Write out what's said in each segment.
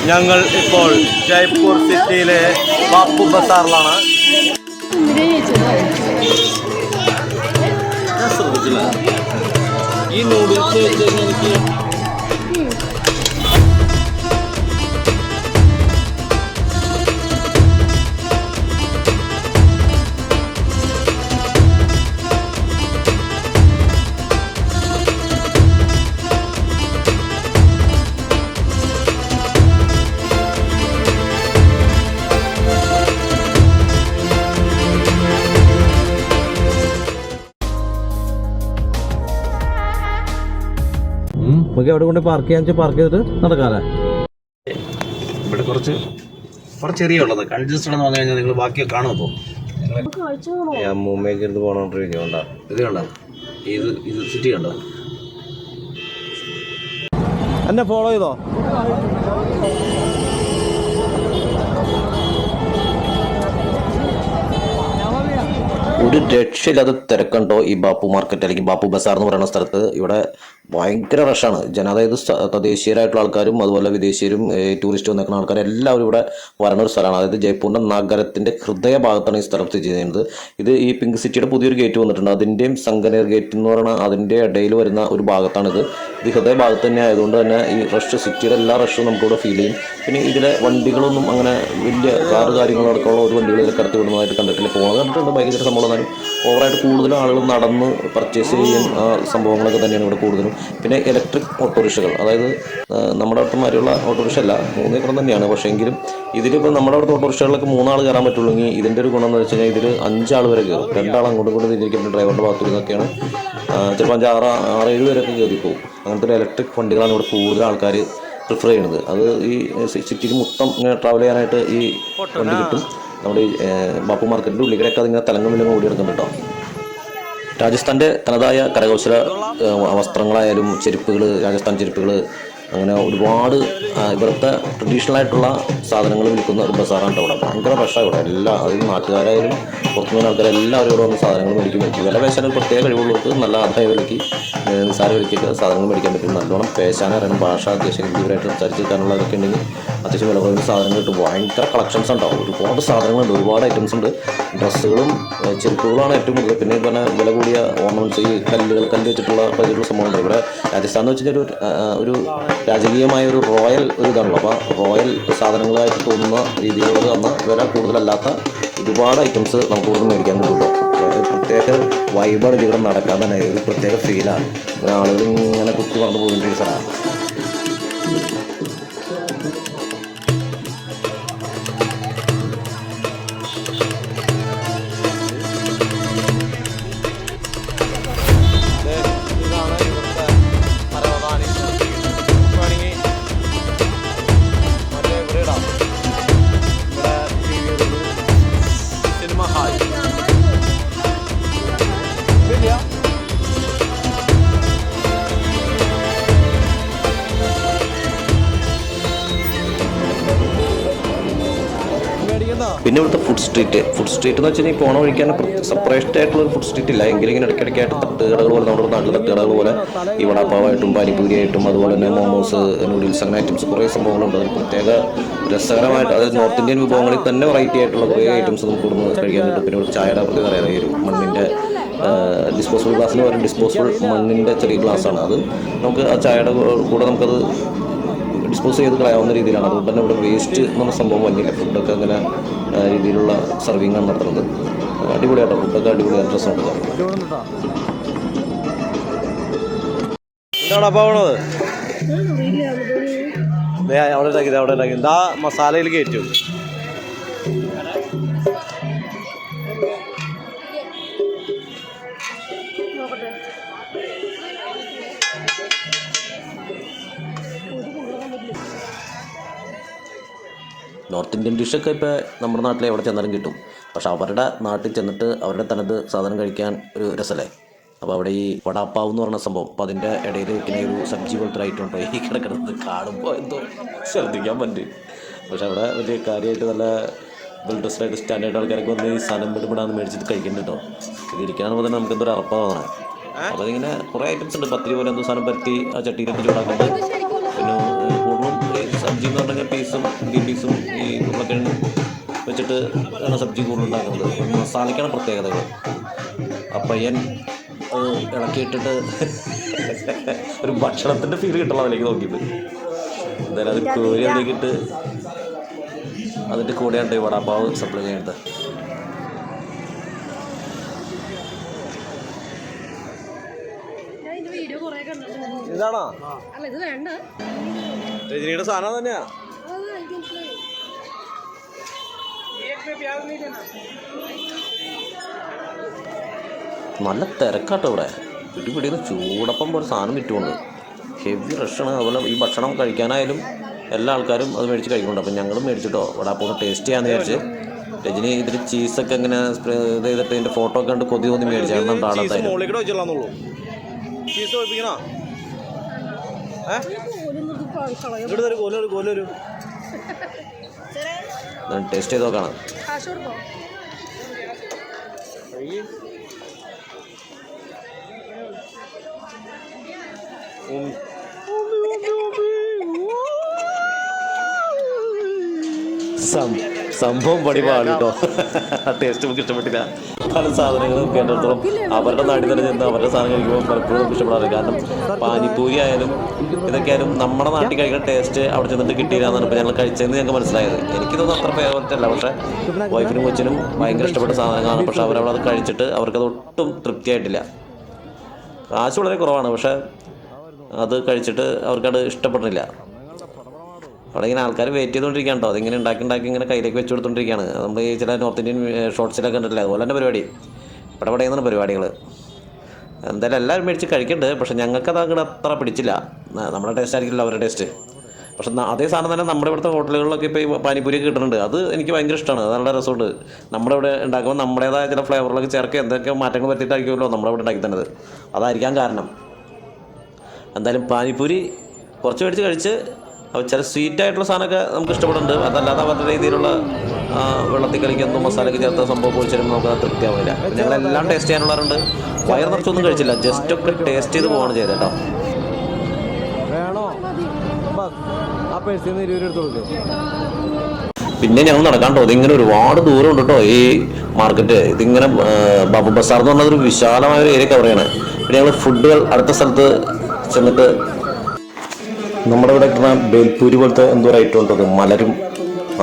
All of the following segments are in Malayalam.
ഞങ്ങൾ ഇപ്പോൾ ജയ്പൂർ സിറ്റിയിലെ ബാപ്പു ബസാറിലാണ്. ഞാൻ ശ്രദ്ധിച്ചില്ല ഈ നൂഡിൽസ് എനിക്ക് നമുക്ക് എവിടെ കൊണ്ട് പാർക്ക് ചെയ്യാൻ വെച്ചാൽ പാർക്ക് ചെയ്തിട്ട് നടക്കാല്ലേ. ഇവിടെ കുറച്ച് ചെറിയ ഉള്ളത് കൺജസ്റ്റഡ് എന്ന് പറഞ്ഞു കഴിഞ്ഞാൽ നിങ്ങൾ ബാക്കിയൊക്കെ കാണുമോ? ഞാൻ മുംബൈക്ക് എടുത്ത് പോകണോണ്ടിരിക്കുന്നുണ്ടോ? ഇത് കണ്ടോ, ഇത് സിറ്റി കണ്ടോ? എന്നെ ഫോളോ ചെയ്തോ? ഒരു രക്ഷയില്ലാതെ തിരക്കുണ്ടോ ഈ ബാപ്പു മാർക്കറ്റ് അല്ലെങ്കിൽ ബാപ്പു ബസാർ എന്ന് പറയുന്ന സ്ഥലത്ത്. ഇവിടെ ഭയങ്കര റഷാണ് ജനം. അതായത് തദ്ദേശീയരായിട്ടുള്ള ആൾക്കാരും അതുപോലെ വിദേശീയരും ടൂറിസ്റ്റ് വന്നിരിക്കുന്ന ആൾക്കാരും എല്ലാവരും ഇവിടെ വരുന്ന ഒരു സ്ഥലമാണ്. അതായത് ജയ്പൂരിൻ്റെ നഗരത്തിൻ്റെ ഹൃദയഭാഗത്താണ് ഈ സ്ഥലം സ്ഥിതി ചെയ്യുന്നത്. ഇത് ഈ പിങ്ക് സിറ്റിയുടെ പുതിയൊരു ഗേറ്റ് വന്നിട്ടുണ്ട്. അതിൻ്റെയും സംഗനേർ ഗേറ്റ് എന്ന് പറയുന്ന അതിൻ്റെ ഇടയിൽ വരുന്ന ഒരു ഭാഗത്താണിത്. ഇത് ഹൃദയഭാഗത്ത് തന്നെ ആയതുകൊണ്ട് തന്നെ ഈ റഷ് സിറ്റിയുടെ എല്ലാ റഷും നമുക്കിവിടെ ഫീൽ ചെയ്യും. പിന്നെ ഇതിലെ വണ്ടികളൊന്നും അങ്ങനെ വലിയ കാറ് കാര്യങ്ങളടക്കമുള്ള ഒരു വണ്ടികൾ ഇതിൽ കടത്തി വിടുന്നതായിട്ട് കണ്ടിട്ടില്ല. പോകുന്നത് കണ്ടിട്ടുണ്ട് ഭയങ്കര സംഭവം. എന്നാലും ഓവറായിട്ട് കൂടുതലും ആളുകൾ നടന്ന് പർച്ചേസ് ചെയ്യാൻ സംഭവങ്ങളൊക്കെ തന്നെയാണ് ഇവിടെ കൂടുതലും. പിന്നെ ഇലക്ട്രിക് ഓട്ടോറിക്ഷകൾ, അതായത് നമ്മുടെ അവിടുത്തെ ഓട്ടോറിക്ഷ അല്ല, 3 ഏക്കർ തന്നെയാണ്. പക്ഷേ എങ്കിലും ഇതിലിപ്പോൾ നമ്മുടെ അവിടുത്തെ ഓട്ടോറിക്ഷകളിലൊക്കെ 3 ആൾ കയറാൻ പറ്റുള്ളൂ. ഇതിൻ്റെ ഒരു ഗുണം എന്ന് വെച്ച് കഴിഞ്ഞാൽ ഇതിൽ 5 ആൾ വരെ കയറും. 2 ആൾ അങ്ങോട്ടും ഇങ്ങോട്ടും തിരിഞ്ഞിരിക്കുന്ന ഡ്രൈവറിൻ്റെ ഭാഗത്തു നിന്നൊക്കെയാണ്. ചിലപ്പോൾ 5, 6, 7 പേരൊക്കെ കയറിപ്പോവും. അങ്ങനത്തെ ഒരു ഇലക്ട്രിക് വണ്ടികളാണ് ഇവിടെ കൂടുതൽ ആൾക്കാർ പ്രിഫർ ചെയ്യുന്നത്. അത് ഈ സിറ്റിയിൽ മൊത്തം ഇങ്ങനെ ട്രാവൽ ചെയ്യാനായിട്ട് ഈ വണ്ടി കിട്ടും. നമ്മുടെ ഈ ബാപ്പു മാർക്കറ്റിൻ്റെ ഉള്ളിലൊക്കെ അതിങ്ങനെ തലങ്ങുമില്ലെങ്കിൽ ഓടിയെടുക്കും കേട്ടോ. രാജസ്ഥാൻ്റെ തനതായ കരകൗശല വസ്ത്രങ്ങളായാലും ചെരുപ്പുകൾ, രാജസ്ഥാൻ ചെരുപ്പുകൾ, അങ്ങനെ ഒരുപാട് ഇവിടുത്തെ ട്രഡീഷണൽ ആയിട്ടുള്ള സാധനങ്ങൾ വിൽക്കുന്ന ഒരു ബസാറാണ് ഇവിടെ. ഭയങ്കര റഷാണ് ഇവിടെ. അതായത് നാട്ടുകാരായാലും പുറത്തുനിന്ന് ആൾക്കാരെല്ലാവരും ഇവിടെ വന്ന് സാധനങ്ങൾ മേടിക്കും. വില പേശാൻ ഒരു പ്രത്യേക കഴിവുള്ളവർക്ക് നല്ല ആദായ വിലയ്ക്ക് നിസ്സാര വിലയ്ക്കൊക്കെ സാധനങ്ങൾ മേടിക്കാൻ പറ്റും. നല്ലോണം പേശാനറിയണം, ഭാഷ അത്യാവശ്യം ഹിന്ദിപരമായിട്ട് സംസാരിച്ച് കിട്ടാനുള്ളതൊക്കെ ഉണ്ടെങ്കിൽ അത്യാവശ്യം വില കുറഞ്ഞ സാധനങ്ങൾ കിട്ടും. ഭയങ്കര കളക്ഷൻസ് ഉണ്ടാവും. ഒരുപാട് സാധനങ്ങളുണ്ട്, ഒരുപാട് ഐറ്റംസ് ഉണ്ട്. ഡ്രസ്സുകളും ചെരുപ്പുകളാണ് ഏറ്റവും കൂടുതൽ. പിന്നെ പറഞ്ഞ വില കൂടിയ ഓർണമെൻറ്റ്സ്, ഈ കല്ല് വെച്ചിട്ടുള്ള സംഭവമുണ്ട്. ഇവിടെ രാജസ്ഥാൻ എന്ന് വെച്ച് കഴിഞ്ഞാൽ ഒരു രാജകീയമായ ഒരു റോയൽ ഒരു ഇതാണല്ലോ. അപ്പോൾ റോയൽ സാധനങ്ങളായിട്ട് തോന്നുന്ന രീതിയിലുള്ള അന്ന് വില കൂടുതലല്ലാത്ത ഒരുപാട് ഐറ്റംസ് നമുക്ക് ഇവിടെ മേടിക്കാൻ കിട്ടുമല്ലോ. പ്രത്യേക വൈബാണ് ഇവിടെ നടക്കാൻ തന്നെ, ഒരു പ്രത്യേക ഫീലാണ്. ആളുകൾ ഇങ്ങനെ കുത്തി പറഞ്ഞു പോകേണ്ട ഒരു സ്ഥലമാണ്. പിന്നെ ഇവിടുത്തെ ഫുഡ് സ്ട്രീറ്റ് എന്ന് വെച്ച് കഴിഞ്ഞാൽ പോണ ഒഴിക്കാൻ സെപ്പറേറ്റ് ആയിട്ടുള്ള ഒരു ഫുഡ് സ്ട്രീറ്റ് ഇല്ല. എങ്കിലും ഇങ്ങനെ ഇടയ്ക്കിടയ്ക്കായിട്ട് തട്ടുകടകൾ പോലെ, നമ്മുടെ നാട്ടിലെ തട്ടുകടകൾ പോലെ ഈ വടാപ്പാവായിട്ടും പാനിപൂരിയായിട്ടും അതുപോലെ തന്നെ മോമോസ്, നൂഡിൽസ്, അങ്ങനെ ഐറ്റംസ് കുറേ സംഭവങ്ങളുണ്ട്. അതിൽ പ്രത്യേക രസകരമായിട്ട്, അതായത് നോർത്ത് ഇന്ത്യൻ വിഭവങ്ങളിൽ തന്നെ വെറൈറ്റി ആയിട്ടുള്ള കുറേ ഐറ്റംസ് നമുക്ക് ഇവിടുന്ന് കഴിക്കാൻ കിട്ടും. പിന്നെ ഇവിടെ ചായയുടെ പ്രത്യേകത അറിയാം, ഈ ഒരു മണ്ണിൻ്റെ ഡിസ്പോസിബിൾ ഗ്ലാസ്സിന് പകരം ഡിസ്പോസിബിൾ മണ്ണിൻ്റെ ചെറിയ ഗ്ലാസ്സാണ്. അത് നമുക്ക് ആ ചായയുടെ കൂടെ നമുക്കത് ഡിസ്പോസ് ചെയ്ത് കളയാവുന്ന രീതിയിലാണ്. അതുകൊണ്ട് തന്നെ ഇവിടെ വേസ്റ്റ് എന്ന സംഭവം വന്നില്ല. ഫുഡൊക്കെ അങ്ങനെ രീതിയിലുള്ള സർവിങ്ങാണ് നടത്തുന്നത്. അടിപൊളിയാട്ടോ, ഫുഡൊക്കെ അടിപൊളിയായിട്ട് രസമുണ്ട്. എന്താണ് പോകണത്? അവിടെ ഉണ്ടാക്കി എന്താ മസാലയിൽ കയറ്റും. നോർത്ത് ഇന്ത്യൻ ഡിഷൊക്കെ ഇപ്പോൾ നമ്മുടെ നാട്ടിൽ എവിടെ ചെന്നാലും കിട്ടും. പക്ഷെ അവരുടെ നാട്ടിൽ ചെന്നിട്ട് അവരുടെ തനത് സാധനം കഴിക്കാൻ ഒരു രസമല്ലേ. അപ്പോൾ അവിടെ ഈ വടാപ്പാവ് എന്ന് പറഞ്ഞ സംഭവം, അപ്പോൾ അതിൻ്റെ ഇടയിൽ പിന്നെ ഒരു സബ്ജി പോലത്തെ ഐറ്റം ഉണ്ടോ ഈ കിടക്കുന്നത് കാണുമ്പോൾ എന്തോ ശ്രദ്ധിക്കാൻ പറ്റും. പക്ഷെ അവിടെ വലിയ കാര്യമായിട്ട് നല്ല വെൽ ഡ്രസ്ഡായിട്ട് സ്റ്റാൻഡേർഡ് ആൾക്കാരൊക്കെ വന്ന് ഈ സാധനം വിടുപിടാന്ന് മേടിച്ചിട്ട് കഴിക്കുന്നുണ്ട് കേട്ടോ. ഇത് ഇരിക്കാന്ന് തന്നെ നമുക്ക് എന്തോ അറപ്പാണ്. അപ്പോൾ അതിങ്ങനെ കുറേ ഐറ്റംസ് ഉണ്ട്. പത്തിരി പോലെ എന്തോ സാധനം പറ്റി ആ ചട്ടിയിലൊക്കെ ചൂടാക്കുന്നുണ്ട്. പിന്നെ കൂടുതലും സബ്ജി എന്ന് പറഞ്ഞാൽ പീസും ഗ്രീൻ പീസും ഈ ഉരുളക്കിഴങ്ങും വെച്ചിട്ട് ആണ് സബ്ജി കൂടുതലുണ്ടാക്കുന്നത്. മസാലയ്ക്കാണ് പ്രത്യേകതകൾ. ആ പയ്യൻ അത് ഇളക്കിയിട്ടിട്ട് ഒരു ഭക്ഷണത്തിൻ്റെ ഫീൽ കിട്ടണം അതിലേക്ക് നോക്കിയിട്ട്. എന്തായാലും അത് കോരി അതിലേക്കിട്ട് അതിൻ്റെ കൂടെയാണ് ഈ വടാപ്പാവ് സപ്ലൈ ചെയ്യുന്നത്. ഇതാണോ രജനിയുടെ സാധനം തന്നെയാ. നല്ല തിരക്കാട്ടോ ഇവിടെ. പിടിപിടിന്ന് ചൂടപ്പം പോലെ സാധനം വിറ്റുകൊണ്ട് ഹെവി റഷാണ്. അതുപോലെ ഈ ഭക്ഷണം കഴിക്കാനായാലും എല്ലാ ആൾക്കാരും അത് മേടിച്ച് കഴിക്കുന്നുണ്ട്. അപ്പം ഞങ്ങളും മേടിച്ചിട്ടോ വടാപ്പാവ് ടേസ്റ്റ് ചെയ്യാന്ന് വിചാരിച്ച്. രജനി ഇതിൽ ചീസൊക്കെ ഇങ്ങനെ സ്പ്രേ ചെയ്തിട്ട് ഇതിൻ്റെ ഫോട്ടോ ഒക്കെ കണ്ട് കൊതി തോന്നി മേടിച്ചായിരുന്നു. ടേസ്റ്റ് ചെയ്ത് നോക്കണം. സംഭവം പടിപാട് കേട്ടോ. ടേസ്റ്റ് നമുക്ക് ഇഷ്ടപ്പെട്ടില്ല. പല സാധനങ്ങളും കേന്ദ്രത്തോളം അവരുടെ നാട്ടിൽ തന്നെ ചെന്ന് അവരുടെ സാധനം കഴിക്കുമ്പോൾ പലപ്പോഴും നമുക്ക് ഇഷ്ടപ്പെടാറില്ല. കാരണം പാനിപ്പൂരി ആയാലും ഇതൊക്കെ ആയാലും നമ്മുടെ നാട്ടിൽ കഴിക്കുന്ന ടേസ്റ്റ് അവിടെ ചെന്നിട്ട് കിട്ടിയില്ല എന്നാണ് ഇപ്പോൾ ഞങ്ങൾ കഴിച്ചതെന്ന് ഞങ്ങൾക്ക് മനസ്സിലായത്. എനിക്കിതൊന്നും അത്ര ഫേവറേറ്റ് അല്ല. പക്ഷേ വൈഫിനും കൊച്ചിനും ഭയങ്കര ഇഷ്ടപ്പെട്ട സാധനങ്ങളാണ്. പക്ഷെ അവരവിടെ അത് കഴിച്ചിട്ട് അവർക്കത് ഒട്ടും തൃപ്തിയായിട്ടില്ല. കാശ് വളരെ കുറവാണ്, പക്ഷേ അത് കഴിച്ചിട്ട് അവർക്കത് ഇഷ്ടപ്പെട്ടില്ല. അവിടെ ഇങ്ങനെ ആൾക്കാർ വെയിറ്റ് ചെയ്തുകൊണ്ടിരിക്കുകയാണ് കേട്ടോ. അതിങ്ങനെ ഉണ്ടാക്കി ഇങ്ങനെ കയ്യിലേക്ക് വെച്ച് കൊടുത്തുകൊണ്ടിരിക്കുകയാണ്. നമ്മൾ ഈ ചില നോർത്ത് ഇന്ത്യൻ ഷോർട്സിലൊക്കെ കണ്ടിട്ടില്ല, അതുപോലെ തന്നെ പരിപാടി ഇവിടെ പറയുന്ന പരിപാടികൾ. എന്തായാലും എല്ലാവരും മേടിച്ച് കഴിക്കുന്നുണ്ട്. പക്ഷെ ഞങ്ങൾക്കത് അങ്ങോട്ട് അത്ര പിടിച്ചില്ല. നമ്മുടെ ടേസ്റ്റ് ആയിരിക്കില്ല അവരുടെ ടേസ്റ്റ്. പക്ഷെ അതേ സാധനം തന്നെ നമ്മുടെ ഇവിടുത്തെ ഹോട്ടലുകളിലൊക്കെ ഇപ്പോൾ ഈ പാനിപ്പൂരിയൊക്കെ കിട്ടുന്നുണ്ട്. അത് എനിക്ക് ഭയങ്കര ഇഷ്ടമാണ്. അത് നല്ല രസമുണ്ട്. നമ്മുടെ ഇവിടെ ഉണ്ടാക്കുമ്പോൾ നമ്മുടേതായ ചില ഫ്ലേവറിലൊക്കെ ചേർക്കുക എന്തൊക്കെ മാറ്റങ്ങൾ വരുത്തിയിട്ടായിരിക്കുമല്ലോ നമ്മുടെ ഇവിടെ ഉണ്ടാക്കി തന്നത്. അതായിരിക്കാം കാരണം. എന്തായാലും പാനിപ്പൂരി കുറച്ച് മേടിച്ച് കഴിച്ച് ചില സ്വീറ്റായിട്ടുള്ള സാധനമൊക്കെ നമുക്ക് ഇഷ്ടപ്പെടുന്നുണ്ട്. അതല്ലാതെ അവരുടെ രീതിയിലുള്ള വെള്ളത്തിൽ കളിക്കുന്ന മസാലയൊക്കെ ചേർത്ത സംഭവം പൊളിച്ചാലും നമുക്ക് തൃപ്തിയാവില്ല. ഞങ്ങളെല്ലാം ടേസ്റ്റ് ചെയ്യാനുള്ളവരുണ്ട്. വയർ നിറച്ചൊന്നും കഴിച്ചില്ല, ജസ്റ്റ് ഒക്കെ ടേസ്റ്റ് ചെയ്ത് പോവാണ് ചെയ്തത് കേട്ടോ. പിന്നെ ഞങ്ങൾ നടക്കാൻ കേട്ടോ. ഇതിങ്ങനെ ഒരുപാട് ദൂരം ഉണ്ട് കേട്ടോ ഈ മാർക്കറ്റ്. ഇതിങ്ങനെ ബാബു ബസാർ എന്ന് പറഞ്ഞതൊരു വിശാലമായ ഒരു ഏരിയ കവർ ചെയ്യണം. പിന്നെ ഞങ്ങൾ ഫുഡുകൾ അടുത്ത സ്ഥലത്ത് ചെന്നിട്ട് നമ്മുടെ ഇവിടെ കിട്ടുന്ന ബേൽപൂരി പോലത്തെ എന്തോ ഒരു ഐറ്റം ഉണ്ടോ, മലരും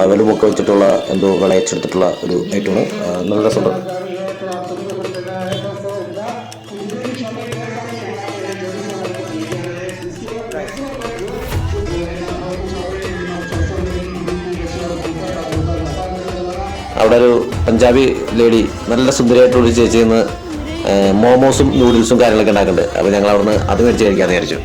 അവലും ഒക്കെ വെച്ചിട്ടുള്ള എന്തോ വിളയിച്ചെടുത്തിട്ടുള്ള ഒരു ഐറ്റമാണ്. നല്ല രസമുണ്ട്. അവിടെ ഒരു പഞ്ചാബി ലേഡി നല്ല സുന്ദരിയായിട്ടുള്ളൊരു ചേച്ചിയിൽ നിന്ന് മോമോസും നൂഡിൽസും കാര്യങ്ങളൊക്കെ ഉണ്ടാക്കുന്നുണ്ട്. അപ്പോൾ ഞങ്ങൾ അവിടുന്ന് അത് മേടിച്ച് കഴിക്കാമെന്ന് വിചാരിച്ചു.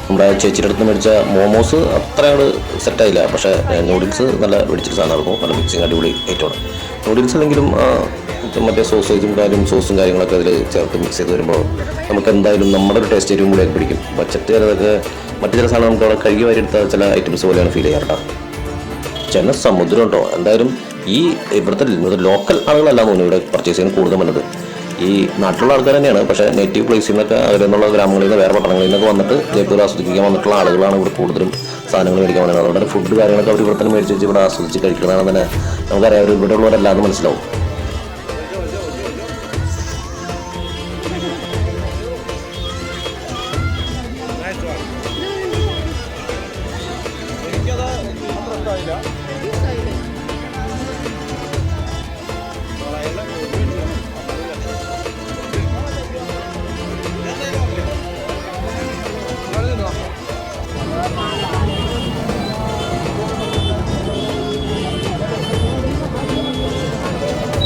നമ്മുടെ ചേച്ചിയുടെ അടുത്ത് മേടിച്ച മോമോസ് അത്ര അങ്ങോട്ട് സെറ്റായില്ല. പക്ഷേ നൂഡിൽസ് നല്ല പിടിച്ചിട്ട് സാധനമായിരുന്നു. നല്ല മിക്സിങ് അടിപൊളി ഐറ്റമാണ്. നൂഡിൽസ് അല്ലെങ്കിലും മറ്റേ സോസും കാര്യങ്ങളൊക്കെ അതിൽ ചേർത്ത് മിക്സ് ചെയ്ത് വരുമ്പോൾ നമുക്ക് എന്തായാലും നമ്മുടെ ഒരു ടേസ്റ്റ് ഏറ്റവും കൂടി പിടിക്കും. ബഡ്ജറ്റ് ചിലതൊക്കെ മറ്റു ചില സാധനം നമുക്ക് അവിടെ കഴുകി വരെടുത്ത ചില ഐറ്റംസ് പോലെയാണ് ഫീൽ ചെയ്യാറുണ്ടോ. ജനസമുദ്രം കേട്ടോ. എന്തായാലും ഈ ഇവിടുത്തെ ലോക്കൽ ആളുകളല്ല തോന്നുന്നു ഇവിടെ പർച്ചേസ് ചെയ്യാൻ കൂടുതൽ നല്ലത്. ഈ നാട്ടിലുള്ള ആൾക്കാർ തന്നെയാണ്. പക്ഷേ നേറ്റീവ് പ്ലേസിൽ നിന്നൊക്കെ അതിൽ നിന്നുള്ള ഗ്രാമങ്ങളിൽ നിന്ന് വേറെ പട്ടണങ്ങളിൽ നിന്നൊക്കെ വന്നിട്ട് ജയ്പൂർ ആസ്വദിക്കാൻ വന്നിട്ടുള്ള ആളുകളാണ് ഇവിടെ കൂടുതലും സാധനങ്ങൾ മേടിക്കാൻ വന്നത്. അതുകൊണ്ട് ഫുഡ് കാര്യങ്ങളൊക്കെ അവർ ഇവിടെ തന്നെ മേടിച്ച് വെച്ച് ഇവിടെ ആസ്വദിച്ച് കഴിക്കുന്നതാണെന്ന് തന്നെ നമുക്കറിയാം. അവർ ഇവിടെ ഉള്ളവരല്ലാതെ മനസ്സിലാവും.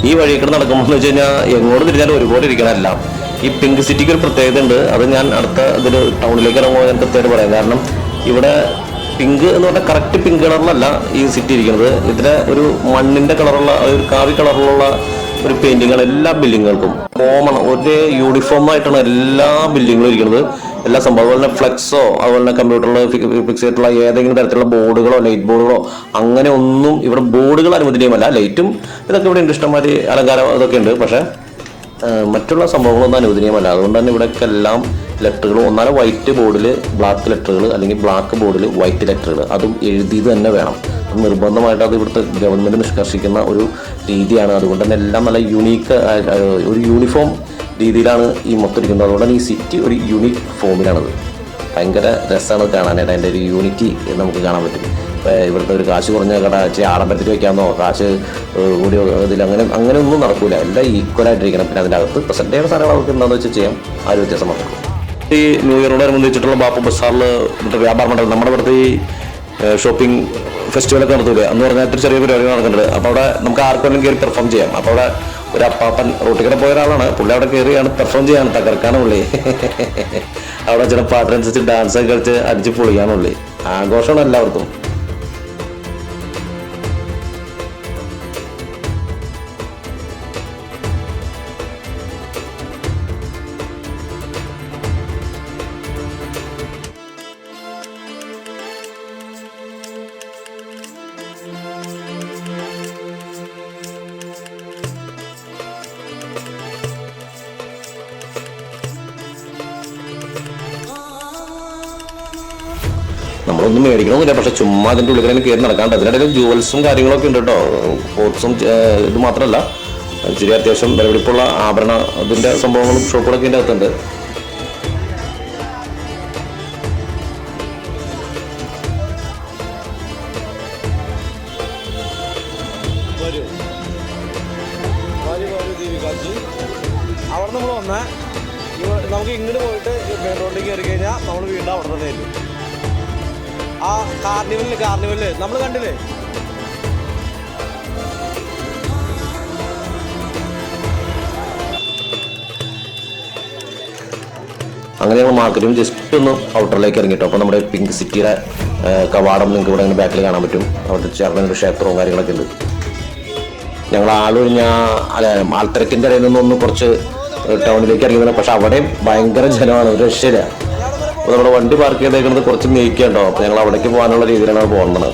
ഈ വഴിയൊക്കെ നടക്കുമ്പോൾ എന്ന് വെച്ച് കഴിഞ്ഞാൽ എങ്ങോട്ട് തിരിഞ്ഞാലും ഒരുപോലെ ഇരിക്കണം എല്ലാം. ഈ പിങ്ക് സിറ്റിക്ക് ഒരു പ്രത്യേകത ഉണ്ട്. അത് ഞാൻ അടുത്ത ഇതിൽ ടൗണിലേക്ക് ഇറങ്ങുമ്പോൾ ഞാൻ കൃത്യമായിട്ട് പറയാം. കാരണം ഇവിടെ പിങ്ക് എന്ന് പറഞ്ഞാൽ കറക്റ്റ് പിങ്ക് കളറിലല്ല ഈ സിറ്റി ഇരിക്കുന്നത്. ഇതിലെ ഒരു മണ്ണിന്റെ കളറുള്ള ഒരു കാവി കളറിലുള്ള ഒരു പെയിന്റിങ്ങാണ് എല്ലാ ബിൽഡിങ്ങുകൾക്കും കോമൺ. ഒരേ യൂണിഫോം ആയിട്ടാണ് എല്ലാ ബിൽഡിങ്ങുകളും ഇരിക്കുന്നത്. എല്ലാ സംഭവം അതുപോലെ തന്നെ ഫ്ലെക്സോ അതുപോലെ തന്നെ കമ്പ്യൂട്ടറിൽ ഫിക്സ് ചെയ്തിട്ടുള്ള ഏതെങ്കിലും തരത്തിലുള്ള ബോർഡുകളോ ലൈറ്റ് ബോർഡുകളോ അങ്ങനെ ഒന്നും ഇവിടെ ബോർഡുകൾ അനുവദനീയമല്ല. ലൈറ്റും ഇതൊക്കെ ഇവിടെ ഉണ്ട്, ഇഷ്ടംമാതിരി അലങ്കാരം ഇതൊക്കെ ഉണ്ട്. പക്ഷേ മറ്റുള്ള സംഭവങ്ങളൊന്നും അനുവദനീയമല്ല. അതുകൊണ്ട് തന്നെ ഇവിടെയൊക്കെ എല്ലാം ലെറ്ററുകൾ ഒന്നാലും വൈറ്റ് ബോർഡിൽ ബ്ലാക്ക് ലെറ്ററുകൾ അല്ലെങ്കിൽ ബ്ലാക്ക് ബോർഡിൽ വൈറ്റ് ലെറ്ററുകൾ അതും എഴുതിയത് തന്നെ വേണം. നിർബന്ധമായിട്ട് അത് ഇവിടുത്തെ ഗവൺമെൻറ് നിഷ്കർഷിക്കുന്ന ഒരു രീതിയാണ്. അതുകൊണ്ട് തന്നെ എല്ലാം നല്ല യൂണീക്ക് ഒരു യൂണിഫോം രീതിയിലാണ് ഈ മൊത്തം ഇരിക്കുന്നത്. അതുകൊണ്ട് തന്നെ ഈ സിറ്റി ഒരു യൂണീക്ക് ഫോമിലാണത്. ഭയങ്കര രസമാണ് കാണാനായിട്ട്. അതിൻ്റെ ഒരു യൂണിറ്റി നമുക്ക് കാണാൻ പറ്റും. ഇവിടുത്തെ ഒരു കാശ് കുറഞ്ഞ കട ആഡംബരത്തിൽ വയ്ക്കാമെന്നോ കാശ് കൂടി ഇതിൽ അങ്ങനെ ഒന്നും നടക്കില്ല. എല്ലാം ഈക്വലായിട്ടിരിക്കണം. പിന്നെ അതിൻ്റെ അകത്ത് പ്രസൻറ്റ് ചെയ്യുന്ന സാധനങ്ങൾ അവർക്ക് എന്താണെന്ന് വെച്ച് ചെയ്യാം. ആ ഒരു വ്യത്യാസം മാത്രം. ഈ ന്യൂ ഇയറോടനുബന്ധിച്ചിട്ടുള്ള ബാപ്പു ബസാറിൽ വ്യാപാര മണ്ഡലം നമ്മുടെ ഇവിടുത്തെ ഈ ഷോപ്പിംഗ് ഫെസ്റ്റിവലൊക്കെ നടത്തൂലേ എന്ന് പറഞ്ഞാൽ ഒരു ചെറിയ പരിപാടി നടക്കുന്നുണ്ട്. അപ്പോൾ അവിടെ നമുക്ക് ആർക്കെങ്കിലും കയറി പെർഫോം ചെയ്യാം. അപ്പോൾ അവിടെ ഒരു അപ്പാപ്പൻ റോട്ടിൽ പോയ ഒരാളാണ്. പുള്ളി അവിടെ കയറിയാണ് പെർഫോം ചെയ്യാണ്, തകർക്കാണ് പുള്ളി. അവിടെ ചില പാട്ടിനനുസരിച്ച് ഡാൻസൊക്കെ കളിച്ച് അടിച്ച് പൊളിയാണ് പുള്ളി. ആഘോഷമാണ് എല്ലാവർക്കും. നമ്മളൊന്നും മേടിക്കണമെന്നില്ല, പക്ഷെ ചുമ്മാ അതിൻ്റെ ഉള്ളിൽ തന്നെ കയറി നടക്കാണ്ട്. അതിനിടയിൽ ജുവൽസും കാര്യങ്ങളൊക്കെ ഉണ്ട് കേട്ടോ. കോട്ട്സും ഇത് മാത്രമല്ല ഇച്ചിരി അത്യാവശ്യം വിലപിടിപ്പുള്ള ആഭരണ അതിൻ്റെ സംഭവങ്ങളും ഷോപ്പുകളൊക്കെ ഇതിൻ്റെ അകത്തുണ്ട്. അവിടെ നമ്മൾ വന്നാൽ നമുക്ക് ഇങ്ങോട്ട് പോയിട്ട് മെയിൻ റോഡിൽ കയറി കഴിഞ്ഞാൽ നമ്മൾ വീണ്ടും അവിടെ തന്നെ ആയിരിക്കും. ആ കാർണിവലില് നമ്മൾ കണ്ടില്ലേ? അങ്ങനെ ഞങ്ങൾ മാർക്കറ്റും ജസ്റ്റ് ഒന്ന് ഔട്ടറിലേക്ക് ഇറങ്ങിട്ടോ. അപ്പോൾ നമ്മുടെ പിങ്ക് സിറ്റിയുടെ കവാടം നിങ്ങൾക്ക് ഇവിടെ ഇങ്ങനെ ബാക്കിൽ കാണാൻ പറ്റും. അവിടെ ചേർന്നൊരു ക്ഷേത്രവും കാര്യങ്ങളൊക്കെ ഉണ്ട്. ഞങ്ങൾ ആളൊഴിഞ്ഞ ആൾത്തിരക്കിൻ്റെ ഇടയിൽ നിന്നൊന്ന് കുറച്ച് ടൗണിലേക്ക് ഇറങ്ങി. പക്ഷെ അവിടെയും ഭയങ്കര ജനമാണ്, ഒരു രക്ഷയില്ല. അപ്പോൾ നമ്മുടെ വണ്ടി പാർക്ക് ചെയ്തേക്കുന്നത് കുറച്ച് നീക്കിയുണ്ടോ. അപ്പോൾ ഞങ്ങൾ അവിടേക്ക് പോകാനുള്ള രീതിയിലാണ് പോകുന്നത്.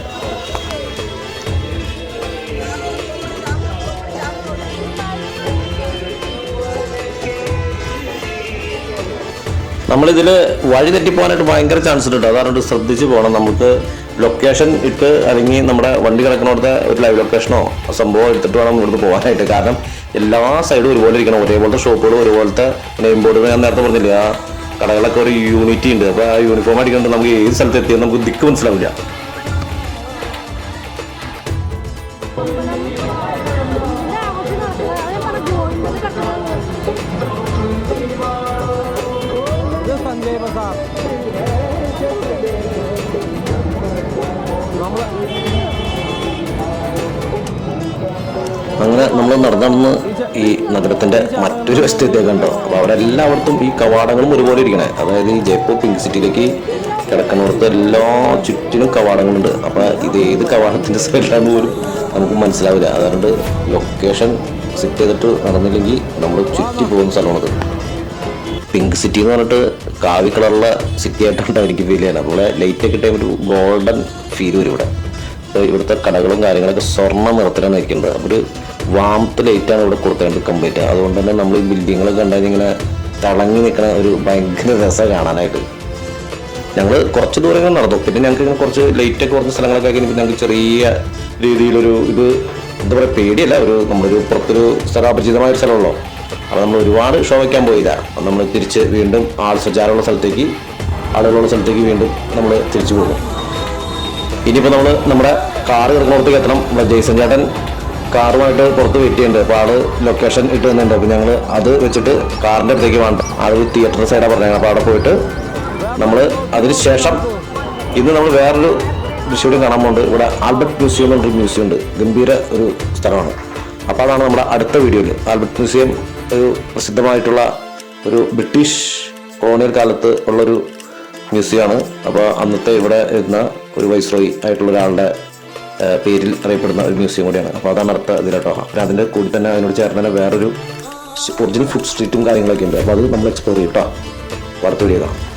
നമ്മളിതിൽ വഴി തെറ്റിപ്പോകാനായിട്ട് ഭയങ്കര ചാൻസ് ഉണ്ട്. അതാണ് ശ്രദ്ധിച്ച് പോകണം. നമുക്ക് ലൊക്കേഷൻ ഇട്ട് അല്ലെങ്കിൽ നമ്മുടെ വണ്ടി കിടക്കുന്നിടത്തെ ഒരു ലൈവ് ലൊക്കേഷനോ സംഭവം എടുത്തിട്ട് വേണം ഇവിടുന്ന് പോകാനായിട്ട്. കാരണം എല്ലാ സൈഡും ഒരുപോലെ ഇരിക്കണം. ഒരേപോലത്തെ ഷോപ്പുകൾ, ഒരുപോലത്തെ നെയിം ബോർഡ്. ഞാൻ നേരത്തെ പറഞ്ഞില്ല, ആ കടകളൊക്കെ ഒരു യൂണിറ്റി ഉണ്ട്. അപ്പോൾ ആ യൂണിഫോം അടിക്കുന്നത് നമുക്ക് ഏത് സ്ഥലത്ത് എത്തിയാൽ നമുക്ക് ദിക്ക് മനസ്സിലാവില്ല. അങ്ങനെ നമ്മൾ നടന്ന് ഈ നഗരത്തിന്റെ മറ്റൊരു വശത്തേക്ക് കണ്ടോ. അപ്പോൾ അവിടെ എല്ലായിടത്തും ഈ കവാടങ്ങളും ഒരുപോലെ ഇരിക്കണേ. അതായത് ഈ ജയ്പൂർ പിങ്ക് സിറ്റിയിലേക്ക് കിടക്കുന്നിടത്ത് എല്ലാ ചുറ്റിനും കവാടങ്ങളുണ്ട്. അപ്പോൾ ഇത് ഏത് കവാടത്തിന്റെ സൈഡിലാണെന്ന് പോലും നമുക്ക് മനസ്സിലാവില്ല. അതുകൊണ്ട് ലൊക്കേഷൻ സെറ്റ് ചെയ്തിട്ട് നടന്നില്ലെങ്കിൽ നമ്മൾ ചുറ്റി പോകുന്ന സ്ഥലമാണത്. പിങ്ക് സിറ്റി എന്ന് പറഞ്ഞിട്ട് കാവി കളറുള്ള സിറ്റി ആയിട്ടാണ് എനിക്ക് ഫീൽ ചെയ്യുന്നത്. അതുപോലെ ലൈറ്റൊക്കെ ഇട്ട ഒരു ഗോൾഡൻ ഫീൽ വരും ഇവിടെ. ഇവിടുത്തെ കടകളും കാര്യങ്ങളൊക്കെ സ്വർണ്ണ നിറത്തിലാണ് ഇരിക്കുന്നത്. ഒരു വാമത്ത് ലൈറ്റാണ് ഇവിടെ കൊടുത്തേണ്ടത് കംപ്ലീറ്റ്. അതുകൊണ്ട് തന്നെ നമ്മൾ ഈ ബിൽഡിങ്ങുകളൊക്കെ കണ്ടാൽ ഇങ്ങനെ തിളങ്ങി നിൽക്കുന്ന ഒരു ഭയങ്കര രസം കാണാനായിട്ട്. ഞങ്ങൾ കുറച്ച് ദൂരങ്ങൾ നടന്നു. പിന്നെ ഞങ്ങൾക്ക് ഇങ്ങനെ കുറച്ച് ലൈറ്റൊക്കെ കുറച്ച് സ്ഥലങ്ങളൊക്കെ ആക്കി ഞങ്ങൾക്ക് ചെറിയ രീതിയിലൊരു ഇത് എന്താ പറയുക, പേടിയല്ല, നമ്മളൊരു പുറത്തൊരു സ്ഥലാപരിചിതമായ ഒരു സ്ഥലമുള്ളൂ. അപ്പോൾ നമ്മൾ ഒരുപാട് ഷോ വയ്ക്കാൻ പോയില്ല. നമ്മൾ തിരിച്ച് വീണ്ടും സഞ്ചാരമുള്ള സ്ഥലത്തേക്ക്, ആളുകളുള്ള സ്ഥലത്തേക്ക് വീണ്ടും നമ്മൾ തിരിച്ചു പോകും. ഇനിയിപ്പോൾ നമ്മൾ നമ്മുടെ കാറ് കിടക്കുന്നിടത്തേക്ക് എത്തണം. നമ്മുടെ ജയ്സൺ ചേട്ടൻ കാറുമായിട്ട് പുറത്ത് വെയിറ്റ് ചെയ്യുന്നുണ്ട്. അപ്പോൾ ആള് ലൊക്കേഷൻ ഇട്ട് തന്നിട്ടുണ്ട്. അപ്പോൾ ഞങ്ങൾ അത് വെച്ചിട്ട് കാറിൻ്റെ അടുത്തേക്ക് വേണ്ട ആൾ തിയേറ്റർ സൈഡാണ് പറഞ്ഞത്. അപ്പോൾ അവിടെ പോയിട്ട് നമ്മൾ അതിന് ശേഷം ഇന്ന് നമ്മൾ വേറൊരു ദൃശ്യം കാണാൻ പോകുന്നുണ്ട്. ഇവിടെ ആൽബർട്ട് മ്യൂസിയം എന്നൊരു മ്യൂസിയം ഉണ്ട്. ഗംഭീര ഒരു സ്ഥലമാണ്. അപ്പോൾ അതാണ് നമ്മുടെ അടുത്ത വീഡിയോയിൽ. ആൽബർട്ട് മ്യൂസിയം ഒരു പ്രസിദ്ധമായിട്ടുള്ള ഒരു ബ്രിട്ടീഷ് കൊളോണിയൽ കാലത്ത് ഉള്ളൊരു മ്യൂസിയമാണ്. അപ്പോൾ അന്നത്തെ ഇവിടെ ഇരുന്ന ഒരു വൈസ്രോയി ആയിട്ടുള്ള ഒരാളുടെ പേരിൽ അറിയപ്പെടുന്ന ഒരു മ്യൂസിയം കൂടിയാണ്. അപ്പോൾ അതാണ് അടുത്ത ഇതിൽ കേട്ടോ. പിന്നെ അതിൻ്റെ കൂടി തന്നെ അതിനോട് ചേർന്ന് തന്നെ വേറൊരു ഒറിജിനൽ ഫുഡ് സ്ട്രീറ്റും കാര്യങ്ങളൊക്കെ ഉണ്ട്. അപ്പോൾ അത് നമ്മൾ എക്സ്പ്ലോർ ചെയ്യും കേട്ടോ. അടുത്ത വീഡിയോ കാണാം.